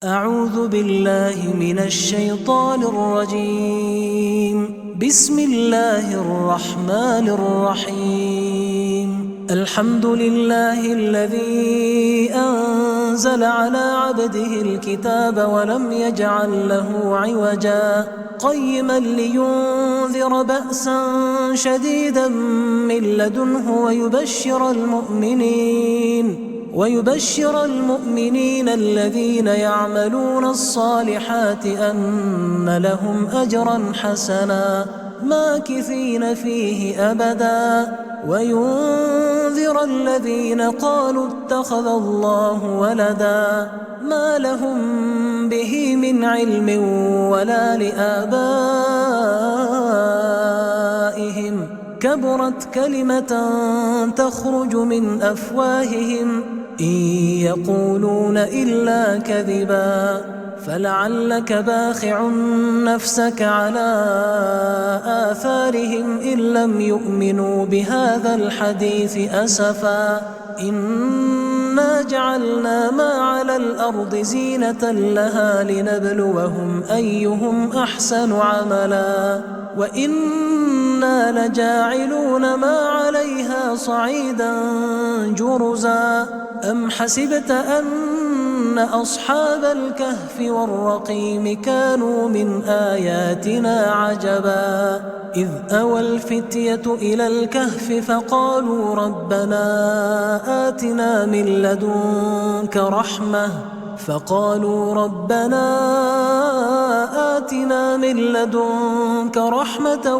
أعوذ بالله من الشيطان الرجيم. بسم الله الرحمن الرحيم. الحمد لله الذي أنزل على عبده الكتاب ولم يجعل له عوجا قيما لينذر بأسا شديدا من لدنه ويبشر المؤمنين الذين يعملون الصالحات أن لهم أجرا حسنا ماكثين فيه أبدا وينذر الذين قالوا اتخذ الله ولدا ما لهم به من علم ولا لآبائهم كبرت كلمة تخرج من أفواههم إن يقولون إلا كذبا فلعلك باخع نفسك على آثارهم إن لم يؤمنوا بهذا الحديث أسفا إنا جعلنا ما على الأرض زينة لها لنبلوهم أيهم أحسن عملا وإنا لجاعلون ما عليها صعيدا جرزا أم حسبت أن أصحاب الكهف والرقيم كانوا من آياتنا عجبا إذ أوى الفتية إلى الكهف فقالوا ربنا آتنا من لدنك رحمة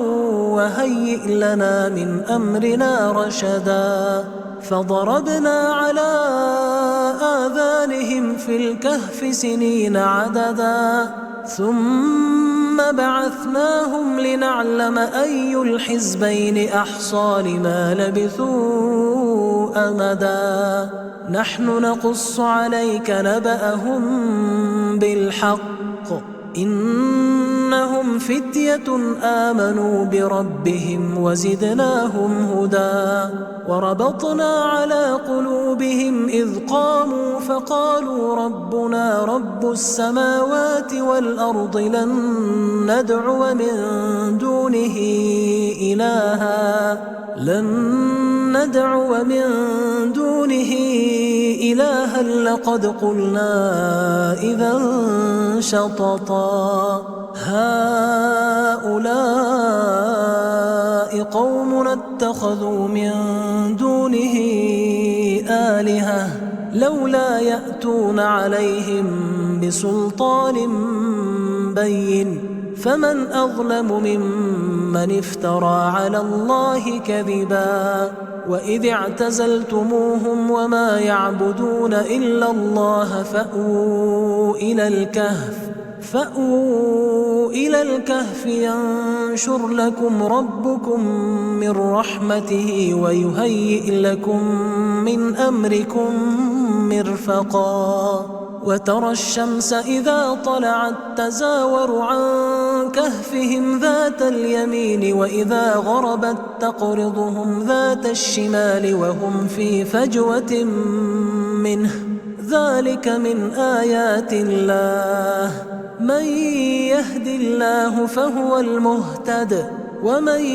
وهيئ لنا من أمرنا رشدا فضربنا على آذانهم في الكهف سنين عددا ثم بعثناهم لنعلم أي الحزبين أحصى لما لبثوا أمدا نحن نقص عليك نبأهم بالحق إنهم فتية آمنوا بربهم وزدناهم هدى وربطنا على قلوبهم إذ قاموا فقالوا ربنا رب السماوات والأرض لن ندعو من دونه إلها لقد قلنا إذا شططا هؤلاء قومنا اتخذوا من دونه آلهة لولا يأتون عليهم بسلطان بين فمن أظلم ممن افترى على الله كذبا وإذ اعتزلتموهم وما يعبدون إلا الله فأووا إلى الكهف ينشر لكم ربكم من رحمته ويهيئ لكم من أمركم مرفقا وترى الشمس إذا طلعت تزاور عن كهفهم ذات اليمين وإذا غربت تقرضهم ذات الشمال وهم في فجوة منه ذلك من آيات الله من يهد الله فهو المهتد ومن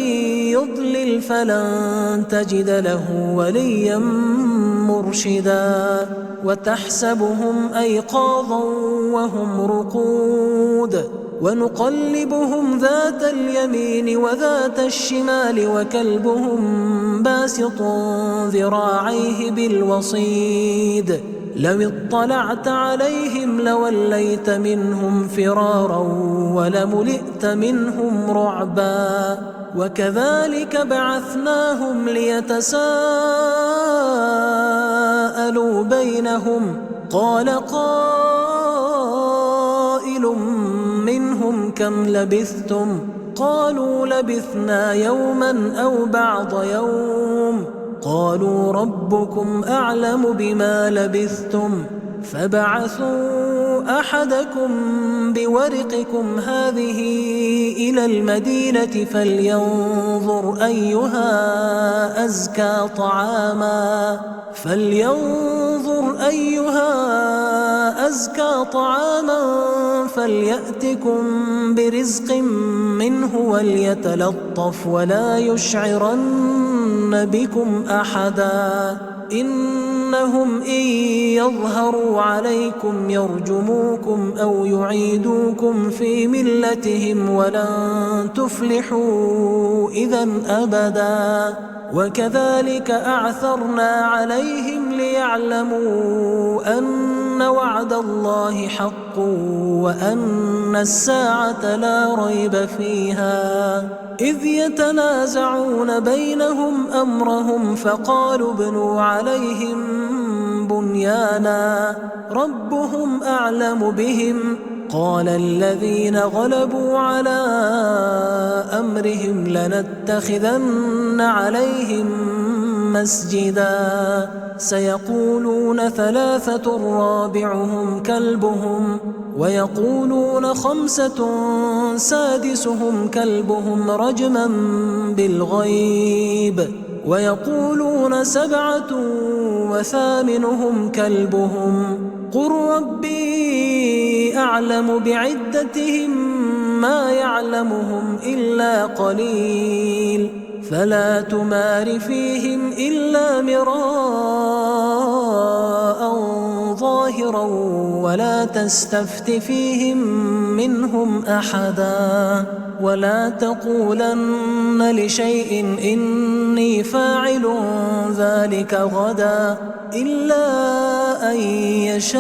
يضلل فلن تجد له وليا مرشدا وتحسبهم أيقاظا وهم رقود ونقلبهم ذات اليمين وذات الشمال وكلبهم باسط ذراعيه بالوصيد لو اطلعت عليهم لوليت منهم فرارا ولملئت منهم رعبا وكذلك بعثناهم ليتساءلوا بينهم قال قائل منهم كم لبثتم قالوا لبثنا يوما أو بعض يوم قالوا ربكم أعلم بما لبثتم فبعثوا أحدكم بورقكم هذه إلى المدينة فلينظر أيها أيها أزكى طعاما فليأتكم برزق منه وليتلطف ولا يشعرن بكم أحدا إنهم إن يظهروا عليكم يرجموكم أو يعيدوكم في ملتهم ولن تفلحوا إذا أبدا وكذلك أعثرنا عليهم ليعلموا أن وعد الله حق وأن الساعة لا ريب فيها إذ يتنازعون بينهم أمرهم فقالوا ابنوا عليهم بنيانا ربهم أعلم بهم قال الذين غلبوا على أمرهم لنتخذن عليهم مسجدا سيقولون ثلاثة رابعهم كلبهم ويقولون خمسة سادسهم كلبهم رجما بالغيب ويقولون سبعة وثامنهم كلبهم قل ربي أعلم بعدتهم ما يعلمهم إلا قليل فلا تمار فيهم إلا مراء ظاهرا ولا تستفت فيهم منهم أحدا ولا تقولن لشيء إني فاعل ذلك غدا إلا أن يشاء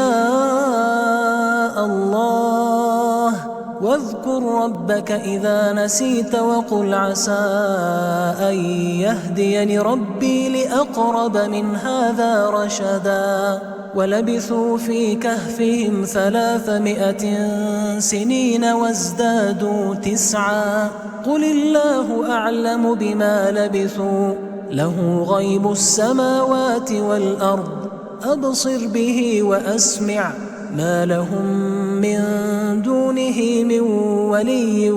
الله واذكر ربك إذا نسيت وقل عسى أن يهديني ربي لأقرب من هذا رشدا ولبثوا في كهفهم 300 سنين وازدادوا 9 قل الله أعلم بما لبثوا له غيب السماوات والأرض أبصر به وأسمع ما لهم من دونه من ولي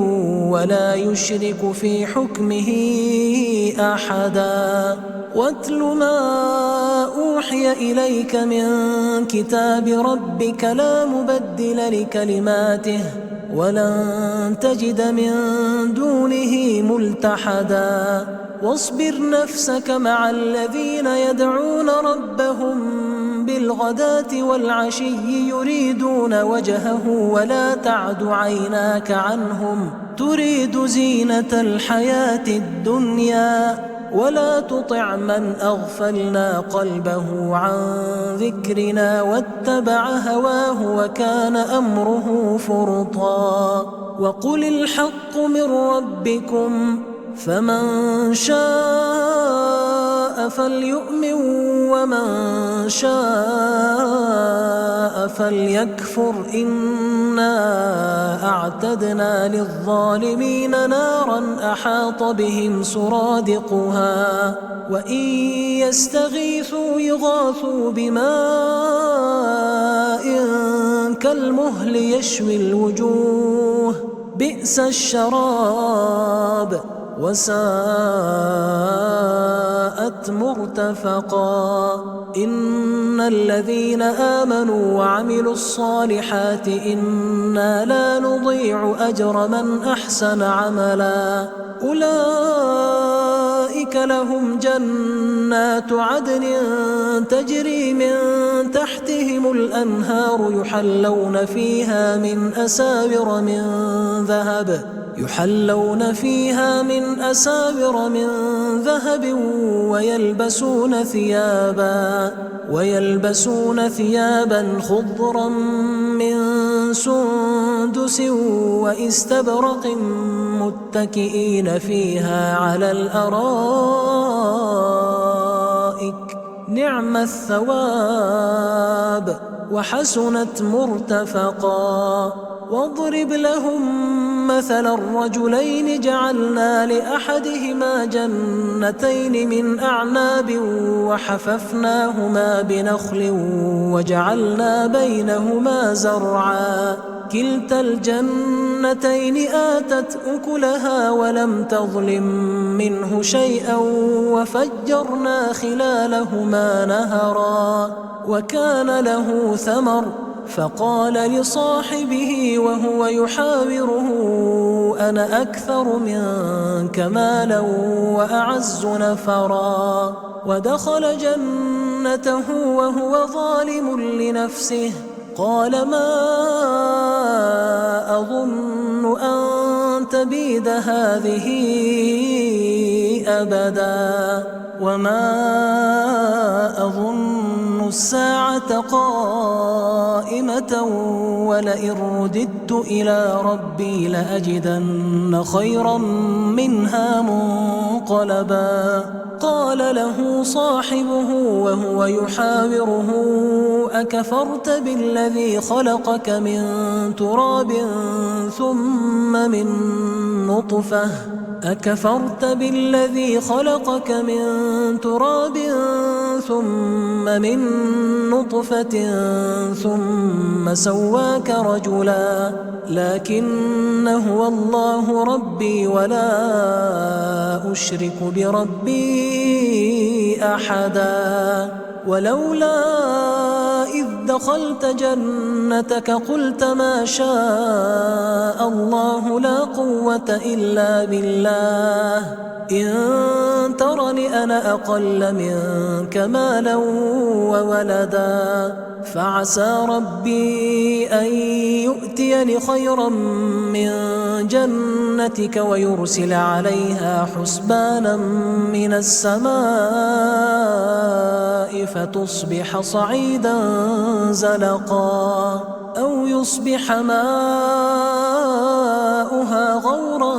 ولا يشرك في حكمه أحدا واتل ما أوحي إليك من كتاب ربك لا مبدل لكلماته ولن تجد من دونه ملتحدا واصبر نفسك مع الذين يدعون ربهم بالغداة والعشي يريدون وجهه ولا تعد عيناك عنهم تريد زينة الحياة الدنيا ولا تطع من أغفلنا قلبه عن ذكرنا واتبع هواه وكان أمره فرطا وقل الحق من ربكم فمن شاء فليؤمن ومن شاء فليكفر إنا أعتدنا للظالمين نارا أحاط بهم سرادقها وإن يستغيثوا يغاثوا بماء كالمهل يشوي الوجوه بئس الشراب وساءت مرتفقا إن الذين آمنوا وعملوا الصالحات إنا لا نضيع أجر من أحسن عملا أولئك لهم جنات عدن تجري من تحتهم الأنهار يحلون فيها من أساور من ذهب ويلبسون ثيابا خضرا من سندس واستبرق متكئين فيها على الأرائك نعم الثواب وحسنت مرتفقا واضرب لهم مثل الرجلين جعلنا لأحدهما جنتين من أعناب وحففناهما بنخل وجعلنا بينهما زرعا كلتا الجنتين آتت أكلها ولم تظلم منه شيئا وفجرنا خلالهما نهرا وكان له ثمر فقال لصاحبه وهو يحاوره أنا أكثر منك مالا وأعز نفرا ودخل جنته وهو ظالم لنفسه قال ما أظن أن تبيد هذه أبدا وما أظن الساعة قائمة ولئن رددت إلى ربي لأجدن خيرا منها منقلبا قال له صاحبه وهو يحاوره أكفرت بالذي خلقك من تراب ثم من نطفة أكفرت بالذي خلقك من تراب ثم من نطفة ثم سواك رجلا لكن هو الله ربي ولا أشرك بربي أحدا ولولا إذ دخلت جنتك قلت ما شاء الله لا قوة إلا بالله إن ترني أنا أقل منك مالا وولدا فعسى ربي أن يؤتيني خيرا من جنتك ويرسل عليها حسبانا من السماء فتصبح صعيدا زلقا أو يصبح ماؤها غورا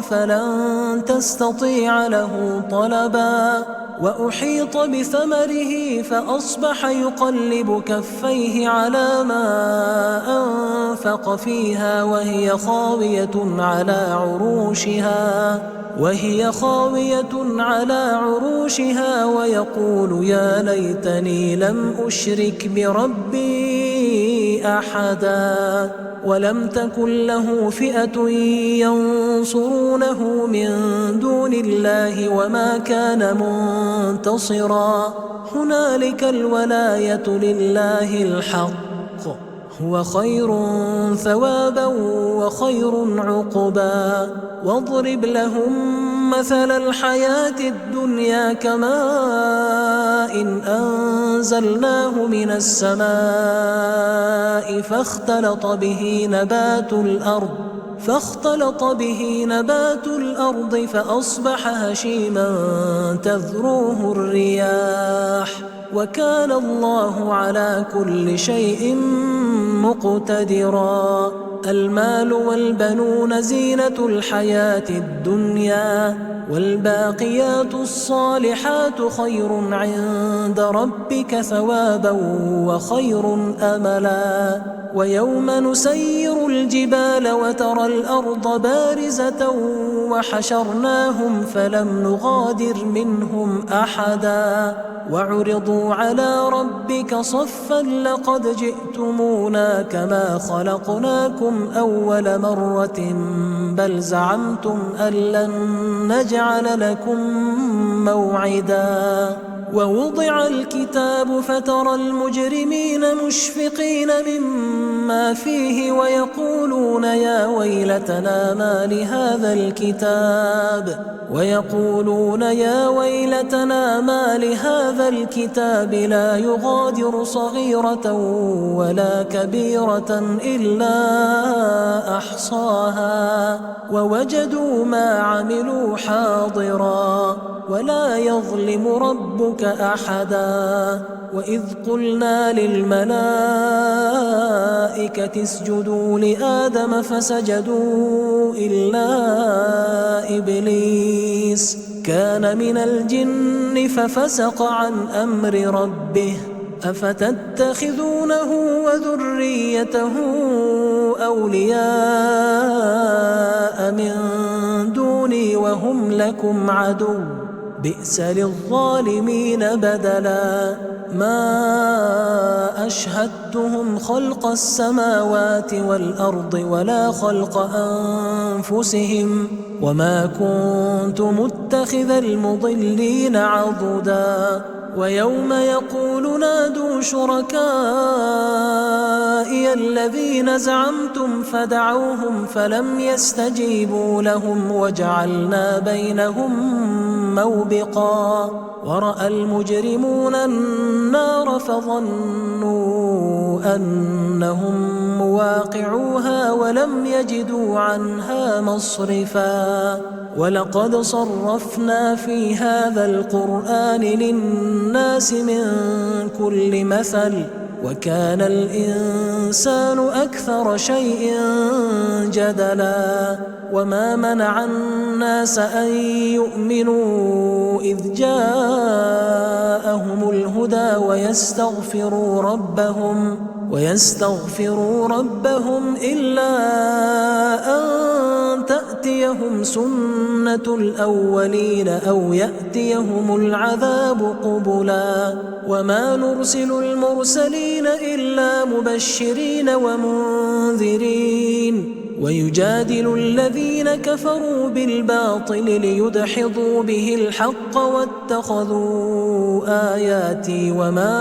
فلن تستطيع له طلبا وأحيط بثمره فأصبح يقلب كفيه على ما أنفق فيها وهي خاوية على عروشها ويقول يا ليتني لم أشرك بربي أحدا ولم تكن له فئة ينصرونه من دون الله وما كان منتصرا هنالك الولاية لله الحق هو خير ثوابا وخير عقبا واضرب لهم مثل الحياة الدنيا كماء إن أنزلناه من السماء فاختلط به نبات الأرض فأصبح هشيما تذروه الرياح وكان الله على كل شيء مقتدرا المال والبنون زينة الحياة الدنيا والباقيات الصالحات خير عند ربك ثوابا وخير أملا ويوم نسير الجبال وترى الأرض بارزة وحشرناهم فلم نغادر منهم أحدا وعرضوا على ربك صفا لقد جئتمونا كما خلقناكم أول مرة بل زعمتم أن لن نجعل لكم موعدا ووضع الكتاب فترى المجرمين مشفقين مما فيه ويقولون يا ويلتنا ما لهذا الكتاب لا يغادر صغيرة ولا كبيرة إلا أحصاها ووجدوا ما عملوا حاضرا ولا يظلم ربك أحدا وإذ قلنا للملائكة اسجدوا لآدم فسجدوا إلا إبليس كان من الجن ففسق عن أمر ربه أفتتخذونه وذريته أولياء من دوني وهم لكم عدو بئس للظالمين بدلا ما أشهدتهم خلق السماوات والأرض ولا خلق أنفسهم وما كنت متخذ المضلين عضدا ويوم يقول نادوا شركائي الذين زعمتم فدعوهم فلم يستجيبوا لهم وجعلنا بينهم موبقا ورأى المجرمون النار فظنوا أنهم مواقعوها ولم يجدوا عنها مصرفا ولقد صرفنا في هذا القرآن للناس من كل مثل وكان الإنسان أكثر شيء جدلا وما منع الناس أن يؤمنوا إذ جاءهم الهدى ويستغفروا ربهم إلا أن تأتيهم سنة الأولين أو يأتيهم العذاب قبلا وما نرسل المرسلين إلا مبشرين ومنذرين ويجادل الذين كفروا بالباطل ليدحضوا به الحق واتخذوا آياتي وما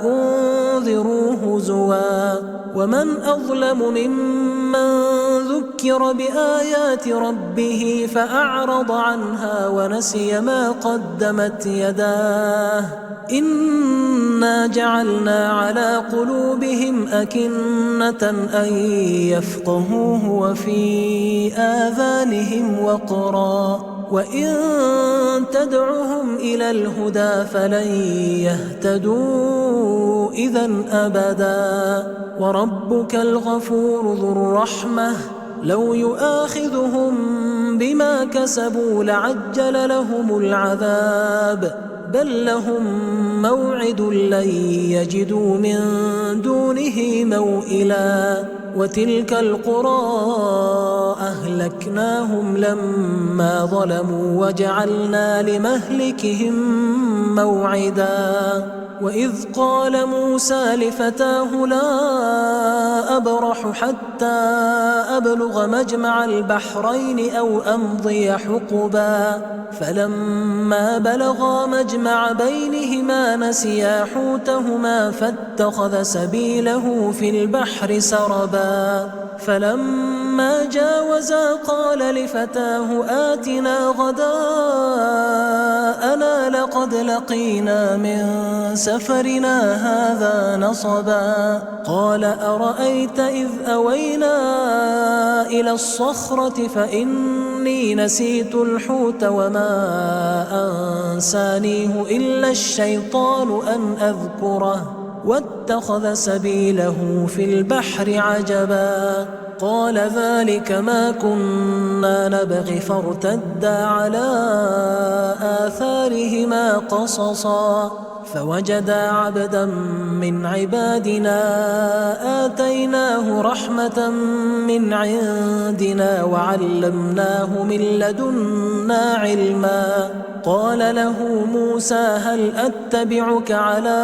أنذروا هزوا ومن أظلم ممن ذكر بآيات ربه فأعرض عنها ونسي ما قدمت يداه إنا جعلنا على قلوبهم أكنة أن يفقهوه وفي آذانهم وقرا وإن تدعهم إلى الهدى فلن يهتدوا إذن أبدا وربك الغفور ذو الرحمة لو يؤاخذهم بما كسبوا لعجل لهم العذاب بل لهم موعد لن يجدوا من دونه موئلا وتلك القرى أهلكناهم لما ظلموا وجعلنا لمهلكهم موعدا وإذ قال موسى لفتاه لا أبرح حتى أبلغ مجمع البحرين أو أمضي حقبا فلما بلغا مجمع بينهما نسيا حوتهما فاتخذ سبيله في البحر سربا فلما جاوزا قال لفتاه آتنا غداءنا لقد لقينا من سفرنا هذا نصبا قال أرأيت إذ أوينا إلى الصخرة فإني نسيت الحوت وما أنسانيه إلا الشيطان أن أذكره واتخذ سبيله في البحر عجبا قال ذلك ما كنا نبغي فارتدا على آثارهما قصصا فوجدا عبدا من عبادنا آتيناه رحمة من عندنا وعلمناه من لدنا علما قال له موسى هل أتبعك على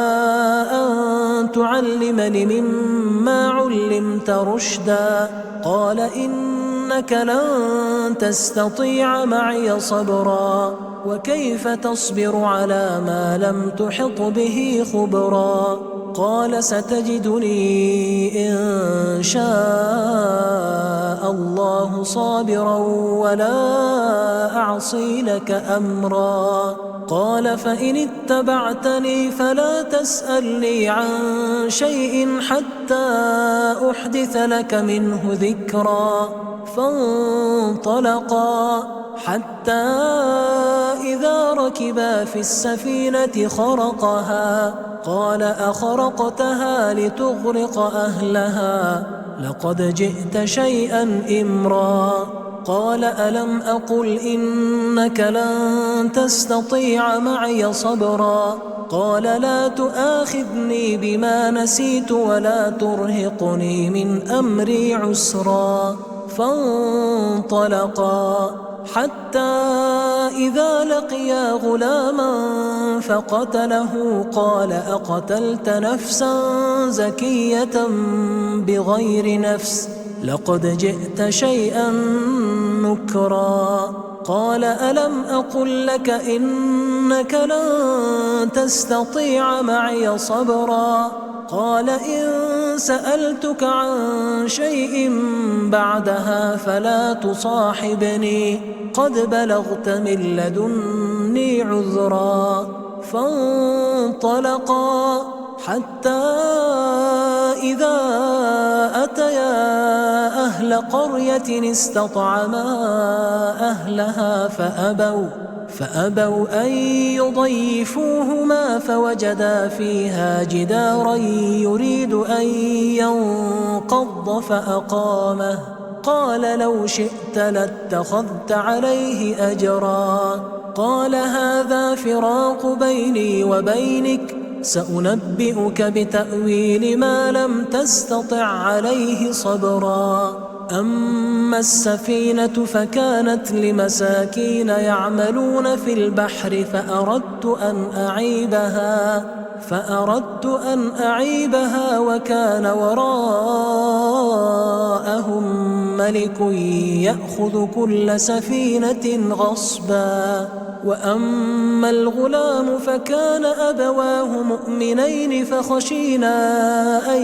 أن تعلمني مما علمت رشدا قال إنك لن تستطيع معي صبرا وكيف تصبر على ما لم تحط به خبرا قال ستجدني إن شاء الله صابرا ولا أعصي لك أمرا قال فإن اتبعتني فلا تسألني عن شيء حتى أحدث لك منه ذكرا فانطلقا حتى إذا ركبا في السفينة خرقها قال أخرقتها لتغرق أهلها لقد جئت شيئا إمرا قال ألم أقل إنك لن تستطيع معي صبرا قال لا تؤاخذني بما نسيت ولا ترهقني من أمري عسرا فانطلقا حتى إذا لقيا غلاما فقتله قال أقتلت نفسا زكية بغير نفس لقد جئت شيئا نكرا. قال ألم أقل لك إنك لن تستطيع معي صبرا. قال إن سألتك عن شيء بعدها فلا تصاحبني قد بلغت من لدني عذرا. فانطلقا حتى إذا أتيا أهل قرية استطعما أهلها فأبوا أن يضيفوهما فوجدا فيها جدارا يريد أن ينقض فأقامه. قال لو شئت لاتخذت عليه أجرا. قال هذا فراق بيني وبينك سأنبئك بتأويل ما لم تستطع عليه صبرا. أما السفينة فكانت لمساكين يعملون في البحر فأردت أن أعيبها وكان وراءهم ملك يأخذ كل سفينة غصبا. وأما الغلام فكان أبواه مؤمنين فخشينا أن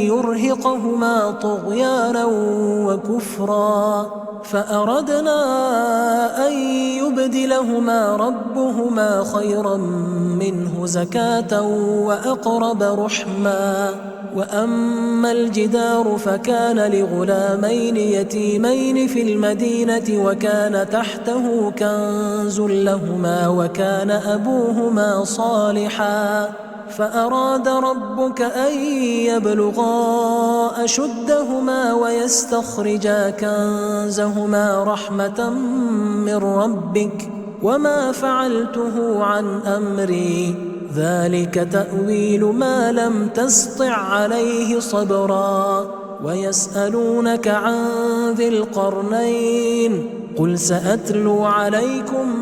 يرهقهما طغيانا وكفرا فأردنا أن يبدلهما ربهما خيرا منه زكاة وأقرب رحما. وأما الجدار فكان لغلامين يتيمين في المدينة وكان تحته كنز لهما وكان أبوهما صالحا فأراد ربك أن يبلغا أشدهما ويستخرجا كنزهما رحمة من ربك وما فعلته عن أمري ذلك تأويل ما لم تسطع عليه صبرا. ويسألونك عن ذي القرنين قل سأتلو عليكم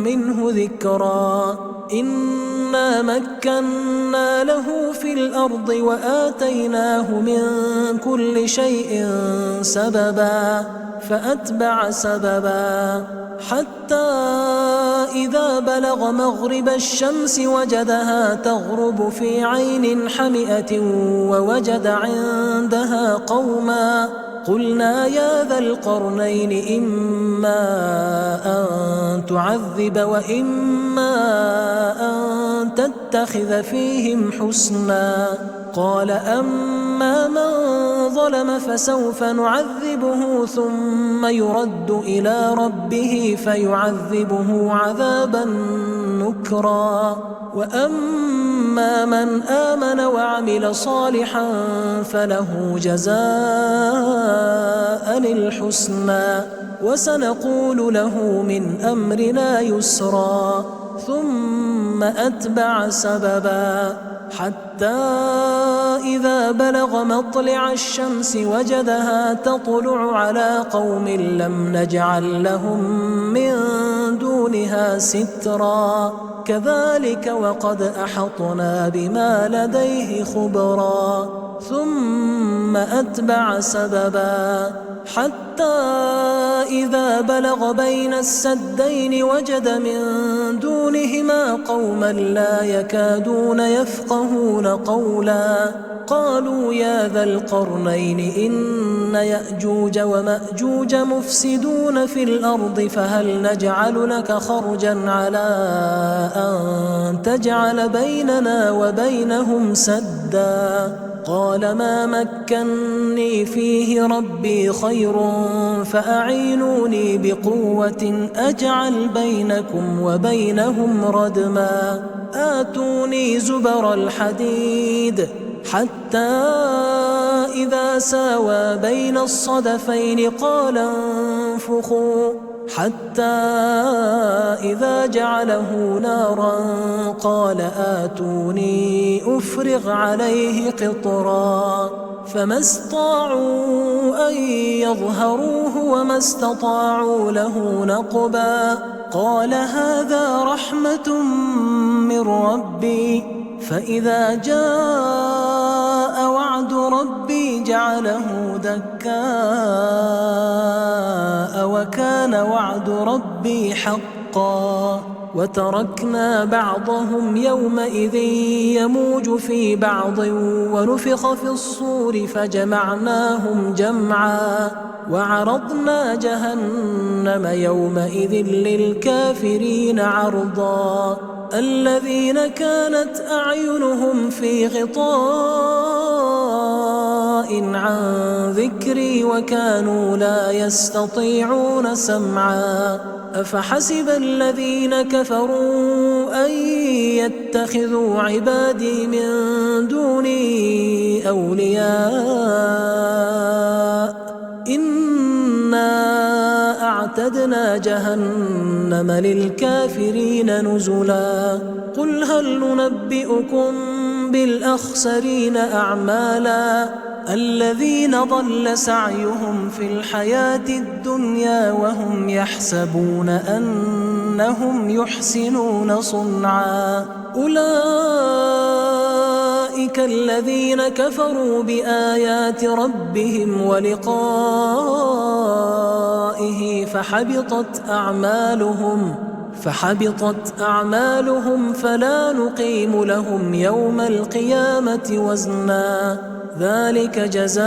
منه ذكرا. إنا مكنا له في الأرض وآتيناه من كل شيء سببا فأتبع سببا حتى إذا بلغ مغرب الشمس وجدها تغرب في عين حمئة ووجد عندها قوما قلنا يا ذا القرنين إما أن تعذب وإما أن تتخذ فيهم حسنا. قال أما من ظلم فسوف نعذبه ثم يرد إلى ربه فيعذبه عذابا نكرا. وأما من آمن وعمل صالحا فله جزاء الحسنى وسنقول له من أمرنا يسرا. ثم أتبع سببا حتى إذا بلغ مطلع الشمس وجدها تطلع على قوم لم نجعل لهم من دونها سترا كذلك وقد أحطنا بما لديه خبرا. ثم أتبع سببا حتى إذا بلغ بين السدين وجد من دونهما قوما لا يكادون يفقهون قولا قالوا يا ذا القرنين إن يأجوج ومأجوج مفسدون في الأرض فهل نجعل لك خرجا على أن تجعل بيننا وبينهم سدا. قال ما مكني فيه ربي خير فأعينوني بقوة أجعل بينكم وبينهم ردما. آتوني زبر الحديد حتى إذا ساوى بين الصدفين قال انفخوا حتى إذا جعله نارا قال آتوني أفرغ عليه قطرا فما استطاعوا أن يظهروه وما استطاعوا له نقبا. قال هذا رحمة من ربي فإذا جاء وعد ربي جعله دكاء وكان وعد ربي حقا. وتركنا بعضهم يومئذ يموج في بعض ونفخ في الصور فجمعناهم جمعا وعرضنا جهنم يومئذ للكافرين عرضا. الذين كانت أعينهم في غطاء عن ذكري وكانوا لا يستطيعون سمعا. أفحسب الذين كفروا أن يتخذوا عبادي من دوني أولياء إنا أعتدنا جهنم للكافرين نزلا. قل هل ننبئكم بالأخسرين أعمالا الذين ضل سعيهم في الحياة الدنيا وهم يحسبون أنهم يحسنون صنعا. أولئك الذين كفروا بآيات ربهم ولقائه فحبطت أعمالهم فلا نقيم لهم يوم القيامة وزنا. ذلك جزاؤهم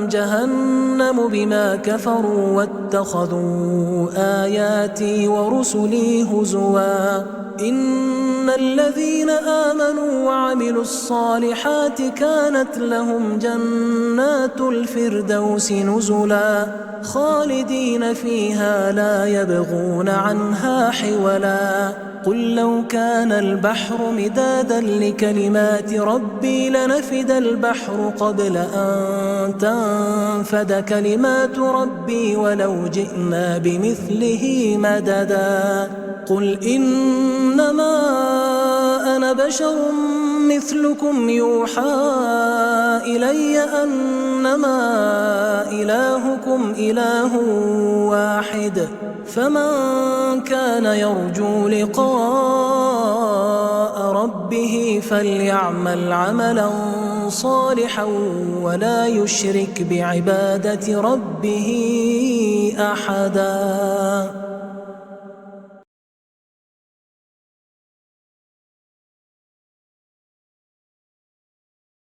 جهنم بما كفروا واتخذوا آياتي ورسلي هزوا. إن الذين آمنوا وعملوا الصالحات كانت لهم جنات الفردوس نزلا خالدين فيها لا يبغون عنها حولا. قل لو كان البحر مدادا لكلمات ربي لنفد البحر قبل أن تنفد كلمات ربي ولو جئنا بمثله مددا. قل إنما أنا بشر مثلكم يوحى إلي أنما إلهكم إله واحد فمن كان يرجو لقاء ربه فليعمل عملا صالحا ولا يشرك بعبادة ربه أحدا.